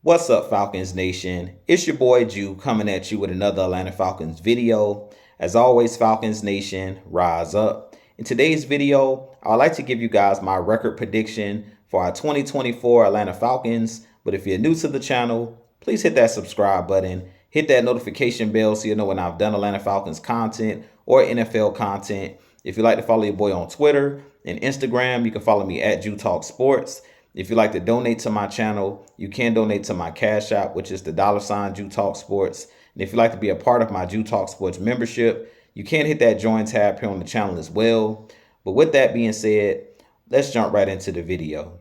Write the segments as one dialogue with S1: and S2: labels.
S1: What's up, Falcons Nation? It's your boy Jew coming at you with another Atlanta Falcons video. As always, Falcons Nation, rise up. In today's video, I'd like to give you guys my record prediction for our 2024 Atlanta Falcons. But if you're new to the channel, please hit that subscribe button, hit that notification bell so you know when I've done Atlanta Falcons content or NFL content. If you'd like to follow your boy on Twitter and Instagram, you can follow me at Jew Talk Sports. If you'd like to donate to my channel, you can donate to my Cash App, which is the $ Jew Talk Sports. And if you'd like to be a part of my Jew Talk Sports membership, you can hit that join tab here on the channel as well. But with that being said, let's jump right into the video.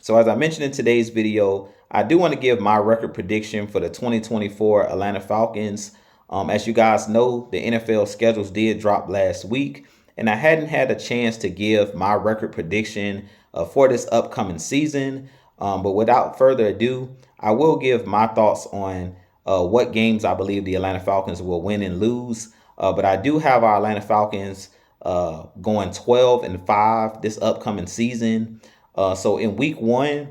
S1: So as I mentioned in today's video, I do want to give my record prediction for the 2024 Atlanta Falcons. As you guys know, the NFL schedules did drop last week, and I hadn't had a chance to give my record prediction for this upcoming season. But without further ado, I will give my thoughts on what games I believe the Atlanta Falcons will win and lose. But I do have our Atlanta Falcons going 12-5 this upcoming season. So in week 1,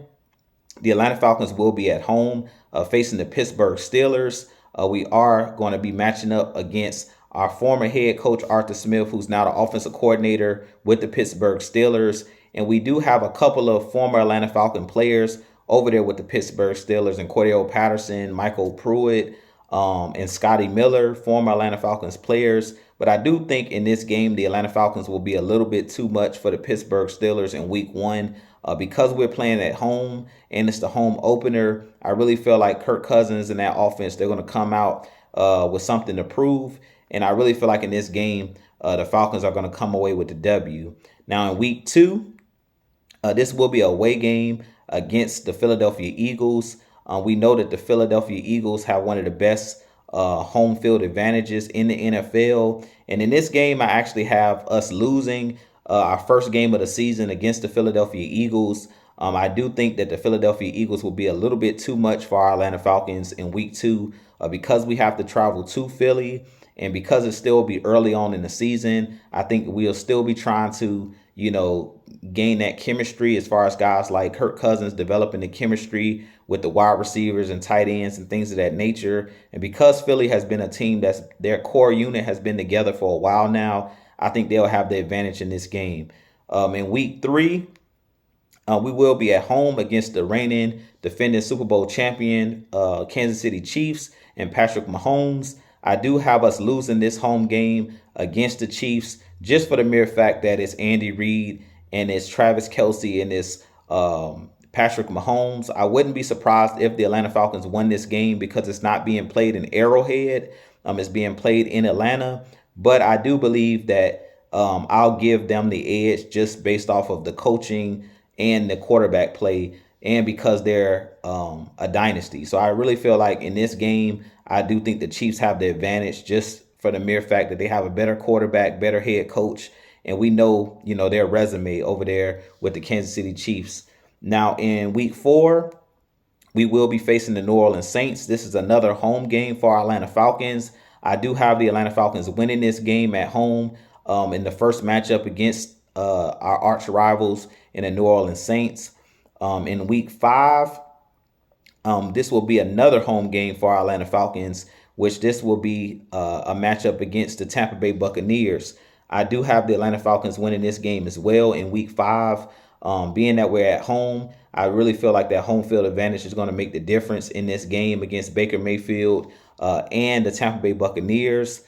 S1: the Atlanta Falcons will be at home facing the Pittsburgh Steelers. We are going to be matching up against our former head coach, Arthur Smith, who's now the offensive coordinator with the Pittsburgh Steelers. And we do have a couple of former Atlanta Falcon players over there with the Pittsburgh Steelers, and Cordell Patterson, Michael Pruitt, and Scotty Miller, former Atlanta Falcons players. But I do think in this game, the Atlanta Falcons will be a little bit too much for the Pittsburgh Steelers in week 1. Because we're playing at home and it's the home opener, I really feel like Kirk Cousins and that offense, they're going to come out with something to prove. And I really feel like in this game, the Falcons are going to come away with the W. Now in week 2, this will be a away game against the Philadelphia Eagles. We know that the Philadelphia Eagles have one of the best home field advantages in the NFL. And in this game, I actually have us losing our first game of the season against the Philadelphia Eagles. I do think that the Philadelphia Eagles will be a little bit too much for our Atlanta Falcons in week 2 because we have to travel to Philly. And because it still be early on in the season, I think we'll still be trying to, gain that chemistry as far as guys like Kirk Cousins developing the chemistry with the wide receivers and tight ends and things of that nature. And because Philly has been a team that's their core unit has been together for a while now, I think they'll have the advantage in this game. In week 3, we will be at home against the reigning defending Super Bowl champion Kansas City Chiefs and Patrick Mahomes. I do have us losing this home game against the Chiefs just for the mere fact that it's Andy Reid and it's Travis Kelce and it's Patrick Mahomes. I wouldn't be surprised if the Atlanta Falcons won this game because it's not being played in Arrowhead. It's being played in Atlanta. But I do believe that I'll give them the edge just based off of the coaching and the quarterback play and because they're a dynasty. So I really feel like in this game, I do think the Chiefs have the advantage just for the mere fact that they have a better quarterback, better head coach. And we know, their resume over there with the Kansas City Chiefs. Now in week 4, we will be facing the New Orleans Saints. This is another home game for our Atlanta Falcons. I do have the Atlanta Falcons winning this game at home in the first matchup against our arch rivals in the New Orleans Saints. In week 5, this will be another home game for our Atlanta Falcons, which this will be a matchup against the Tampa Bay Buccaneers. I do have the Atlanta Falcons winning this game as well in week 5. Being that we're at home, I really feel like that home field advantage is going to make the difference in this game against Baker Mayfield and the Tampa Bay Buccaneers.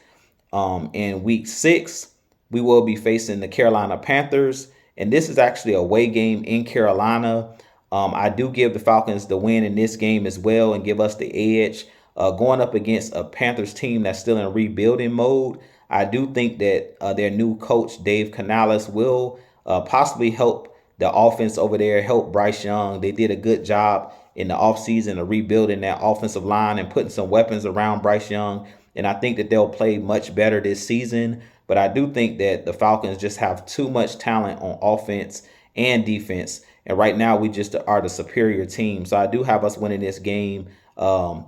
S1: In week 6, we will be facing the Carolina Panthers, and this is actually a away game in Carolina. I do give the Falcons the win in this game as well and give us the edge going up against a Panthers team that's still in rebuilding mode. I do think that their new coach, Dave Canales, will possibly help the offense over there, help Bryce Young. They did a good job in the offseason of rebuilding that offensive line and putting some weapons around Bryce Young. And I think that they'll play much better this season. But I do think that the Falcons just have too much talent on offense and defense. And right now we just are the superior team. So I do have us winning this game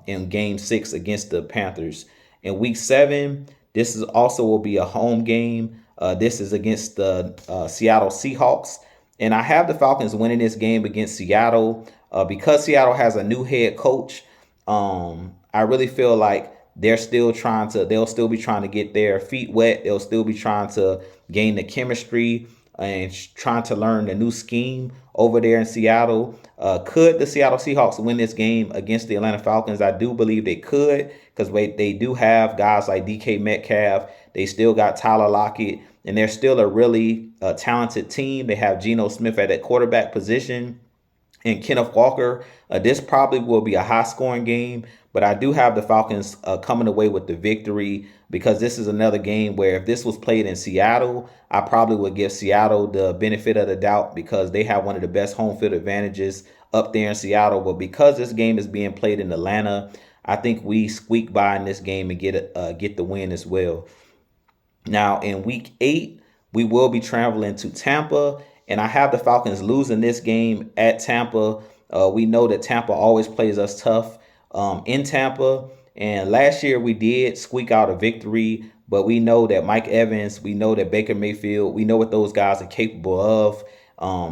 S1: in game 6 against the Panthers. In week 7, this is also will be a home game. This is against the Seattle Seahawks. And I have the Falcons winning this game against Seattle. Because Seattle has a new head coach, I really feel like they'll still be trying to get their feet wet. They'll still be trying to gain the chemistry and trying to learn the new scheme over there in Seattle. Could the Seattle Seahawks win this game against the Atlanta Falcons? I do believe they could, because they do have guys like DK Metcalf. They still got Tyler Lockett, and they're still a really talented team. They have Geno Smith at that quarterback position and Kenneth Walker. This probably will be a high-scoring game, but I do have the Falcons coming away with the victory, because this is another game where if this was played in Seattle, I probably would give Seattle the benefit of the doubt, because they have one of the best home field advantages up there in Seattle. But because this game is being played in Atlanta, I think we squeak by in this game and get the win as well. Now, in week 8, we will be traveling to Tampa, and I have the Falcons losing this game at Tampa. We know that Tampa always plays us tough in Tampa, and last year we did squeak out a victory, but we know that Mike Evans, we know that Baker Mayfield, we know what those guys are capable of,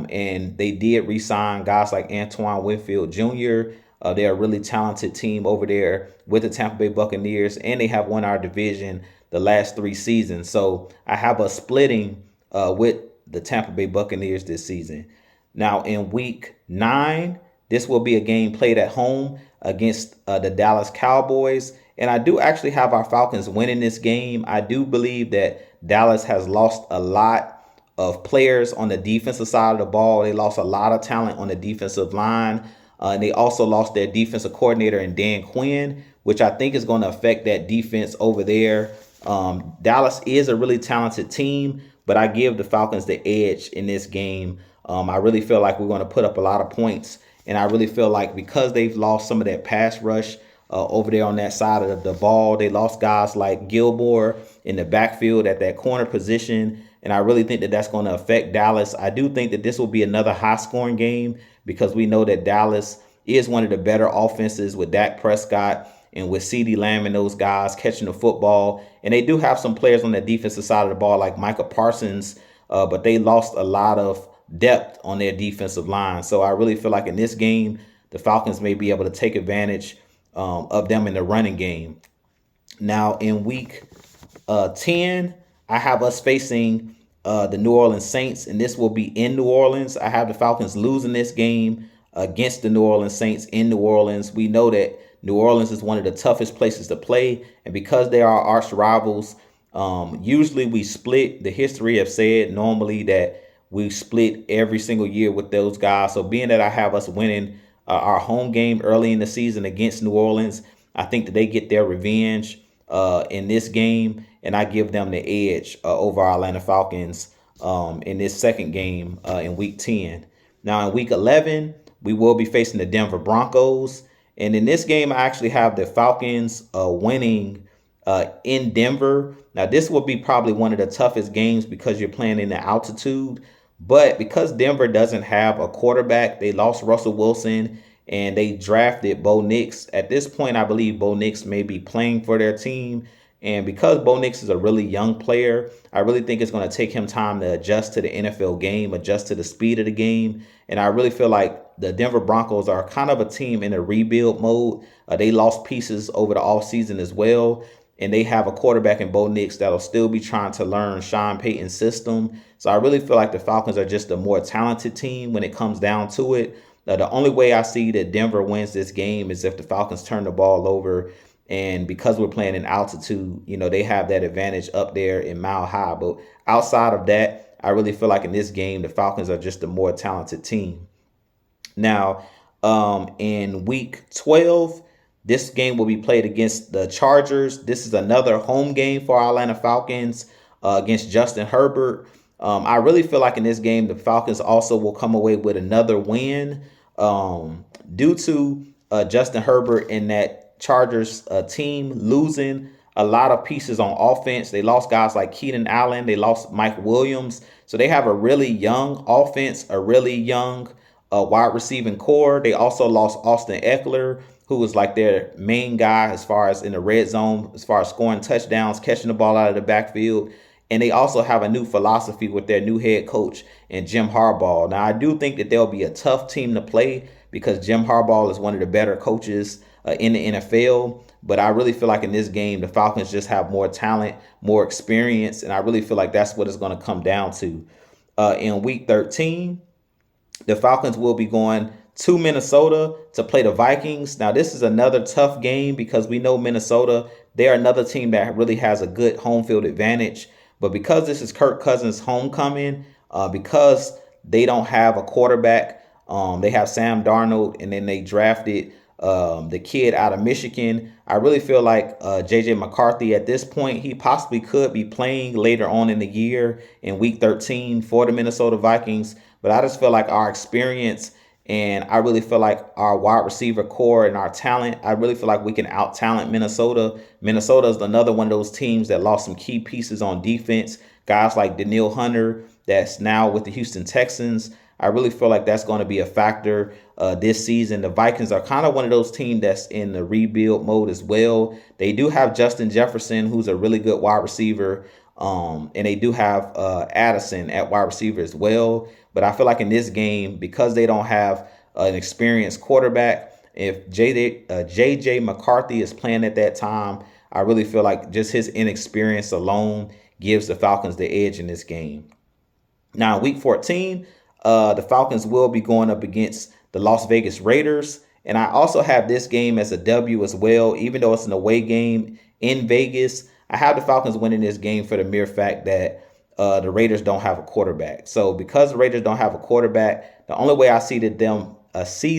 S1: and they did re-sign guys like Antoine Winfield Jr. They're a really talented team over there with the Tampa Bay Buccaneers, and they have won our division the last 3 seasons. So I have us splitting with the Tampa Bay Buccaneers this season. Now, in week 9, this will be a game played at home against the Dallas Cowboys. And I do actually have our Falcons winning this game. I do believe that Dallas has lost a lot of players on the defensive side of the ball. They lost a lot of talent on the defensive line. And they also lost their defensive coordinator in Dan Quinn, which I think is going to affect that defense over there. Dallas is a really talented team, but I give the Falcons the edge in this game. I really feel like we're going to put up a lot of points, and I really feel like because they've lost some of that pass rush over there on that side of the ball, they lost guys like Gilmore in the backfield at that corner position, and I really think that that's going to affect Dallas. I do think that this will be another high-scoring game, because we know that Dallas is one of the better offenses with Dak Prescott and with CeeDee Lamb and those guys catching the football. And they do have some players on the defensive side of the ball like Micah Parsons, but they lost a lot of depth on their defensive line. So I really feel like in this game, the Falcons may be able to take advantage of them in the running game. Now, in week 10, I have us facing the New Orleans Saints, and this will be in New Orleans. I have the Falcons losing this game against the New Orleans Saints in New Orleans. We know that New Orleans is one of the toughest places to play, and because they are arch rivals, usually we split. The history have said normally that we split every single year with those guys. So being that I have us winning our home game early in the season against New Orleans, I think that they get their revenge in this game, and I give them the edge over our Atlanta Falcons in this second game in week 10. Now, in week 11, we will be facing the Denver Broncos. And in this game, I actually have the Falcons winning in Denver. Now, this will be probably one of the toughest games because you're playing in the altitude. But because Denver doesn't have a quarterback, they lost Russell Wilson and they drafted Bo Nix. At this point, I believe Bo Nix may be playing for their team. And because Bo Nix is a really young player, I really think it's going to take him time to adjust to the NFL game, adjust to the speed of the game. And I really feel like the Denver Broncos are kind of a team in a rebuild mode. They lost pieces over the offseason as well. And they have a quarterback in Bo Nix that'll still be trying to learn Sean Payton's system. So I really feel like the Falcons are just a more talented team when it comes down to it. The only way I see that Denver wins this game is if the Falcons turn the ball over. And because we're playing in altitude, you know, they have that advantage up there in Mile High. But outside of that, I really feel like in this game, the Falcons are just a more talented team. Now, in week 12, this game will be played against the Chargers. This is another home game for our Atlanta Falcons against Justin Herbert. I really feel like in this game, the Falcons also will come away with another win due to Justin Herbert and that Chargers team losing a lot of pieces on offense. They lost guys like Keenan Allen. They lost Mike Williams. So they have a really young offense, a really young wide receiving core. They also lost Austin Eckler, who was like their main guy as far as in the red zone, as far as scoring touchdowns, catching the ball out of the backfield. And they also have a new philosophy with their new head coach and Jim Harbaugh. Now, I do think that they'll be a tough team to play because Jim Harbaugh is one of the better coaches in the NFL. But I really feel like in this game, the Falcons just have more talent, more experience, and I really feel like that's what it's going to come down to. In Week 13, the Falcons will be going to Minnesota to play the Vikings. Now, this is another tough game because we know Minnesota, they're another team that really has a good home field advantage. But because this is Kirk Cousins' homecoming, because they don't have a quarterback, they have Sam Darnold, and then they drafted the kid out of Michigan. I really feel like J.J. McCarthy at this point, he possibly could be playing later on in the year in Week 13 for the Minnesota Vikings. But I just feel like our experience and I really feel like our wide receiver core and our talent, I really feel like we can out-talent Minnesota. Minnesota is another one of those teams that lost some key pieces on defense. Guys like Danielle Hunter, that's now with the Houston Texans. I really feel like that's going to be a factor this season. The Vikings are kind of one of those teams that's in the rebuild mode as well. They do have Justin Jefferson, who's a really good wide receiver. And they do have Addison at wide receiver as well. But I feel like in this game, because they don't have an experienced quarterback, if J.J. McCarthy is playing at that time, I really feel like just his inexperience alone gives the Falcons the edge in this game. Now, in Week 14, the Falcons will be going up against the Las Vegas Raiders. And I also have this game as a W as well, even though it's an away game in Vegas. I have the Falcons winning this game for the mere fact that the Raiders don't have a quarterback. So because the Raiders don't have a quarterback, the only way I see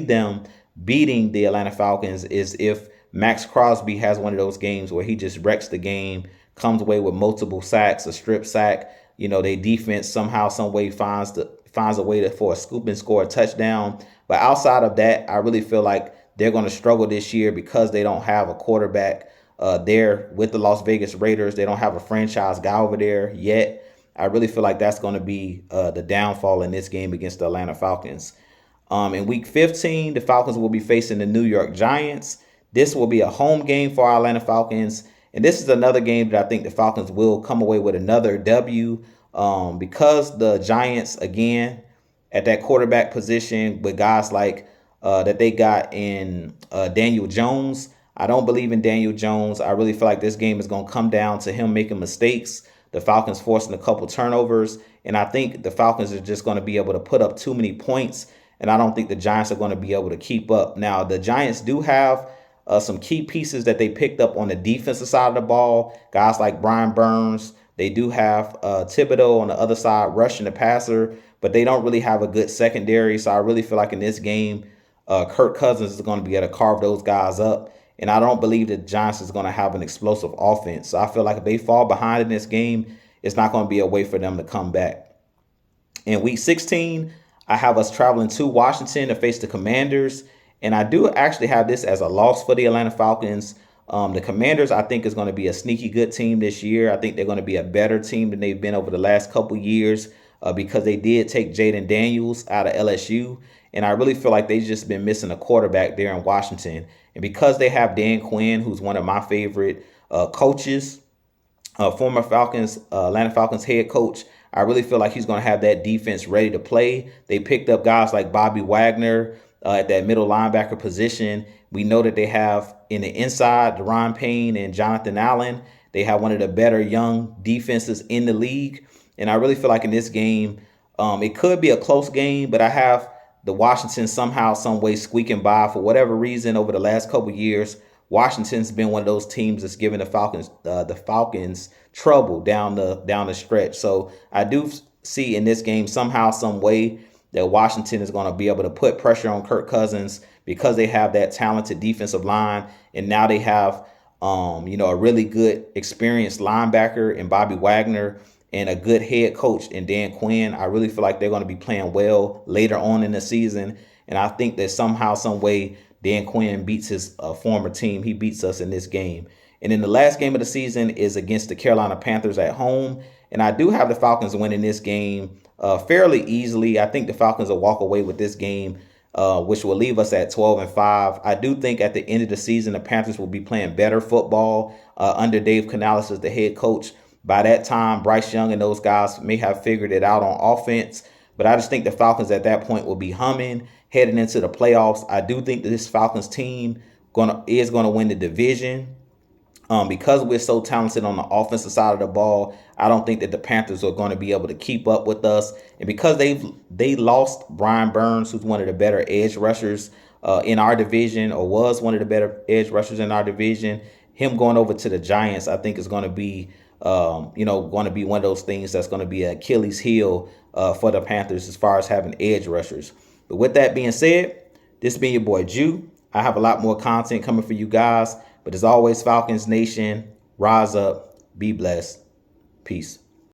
S1: them beating the Atlanta Falcons is if Max Crosby has one of those games where he just wrecks the game, comes away with multiple sacks, a strip sack. You know, their defense somehow, some way finds a way for a scoop and score a touchdown. But outside of that, I really feel like they're going to struggle this year because they don't have a quarterback there with the Las Vegas Raiders. They don't have a franchise guy over there yet. I really feel like that's going to be the downfall in this game against the Atlanta Falcons. In Week 15, the Falcons will be facing the New York Giants. This will be a home game for our Atlanta Falcons. And this is another game that I think the Falcons will come away with another W because the Giants, again, at that quarterback position with guys like that they got in Daniel Jones. I don't believe in Daniel Jones. I really feel like this game is going to come down to him making mistakes, the Falcons forcing a couple turnovers, and I think the Falcons are just going to be able to put up too many points, and I don't think the Giants are going to be able to keep up. Now, the Giants do have some key pieces that they picked up on the defensive side of the ball, guys like Brian Burns. They do have Thibodeau on the other side rushing the passer, but they don't really have a good secondary, so I really feel like in this game, Kirk Cousins is going to be able to carve those guys up. And I don't believe that Giants is going to have an explosive offense. So I feel like if they fall behind in this game, it's not going to be a way for them to come back. In Week 16, I have us traveling to Washington to face the Commanders. And I do actually have this as a loss for the Atlanta Falcons. The Commanders, I think, is going to be a sneaky good team this year. I think they're going to be a better team than they've been over the last couple years because they did take Jaden Daniels out of LSU. And I really feel like they've just been missing a quarterback there in Washington. And because they have Dan Quinn, who's one of my favorite coaches, former Atlanta Falcons head coach, I really feel like he's going to have that defense ready to play. They picked up guys like Bobby Wagner at that middle linebacker position. We know that they have in the inside, Deron Payne and Jonathan Allen. They have one of the better young defenses in the league. And I really feel like in this game, it could be a close game, but I have the Washington somehow, some way squeaking by for whatever reason over the last couple of years. Washington's been one of those teams that's given the Falcons trouble down the stretch. So I do see in this game somehow, some way that Washington is going to be able to put pressure on Kirk Cousins because they have that talented defensive line, and now they have a really good experienced linebacker in Bobby Wagner and a good head coach in Dan Quinn. I really feel like they're going to be playing well later on in the season. And I think that somehow, some way, Dan Quinn beats his former team. He beats us in this game. And then the last game of the season is against the Carolina Panthers at home. And I do have the Falcons winning this game fairly easily. I think the Falcons will walk away with this game, which will leave us at 12-5. I do think at the end of the season, the Panthers will be playing better football under Dave Canales as the head coach. By that time, Bryce Young and those guys may have figured it out on offense. But I just think the Falcons at that point will be humming. heading into the playoffs. I do think that this Falcons team is gonna win the division. Because we're so talented on the offensive side of the ball, I don't think that the Panthers are going to be able to keep up with us. And because they lost Brian Burns, who's one of the better edge rushers in our division, or was one of the better edge rushers in our division, him going over to the Giants, I think is going to be, going to be one of those things that's going to be an Achilles heel for the Panthers as far as having edge rushers. But with that being said, this being your boy Jew, I have a lot more content coming for you guys. But as always, Falcons Nation, rise up, be blessed, peace.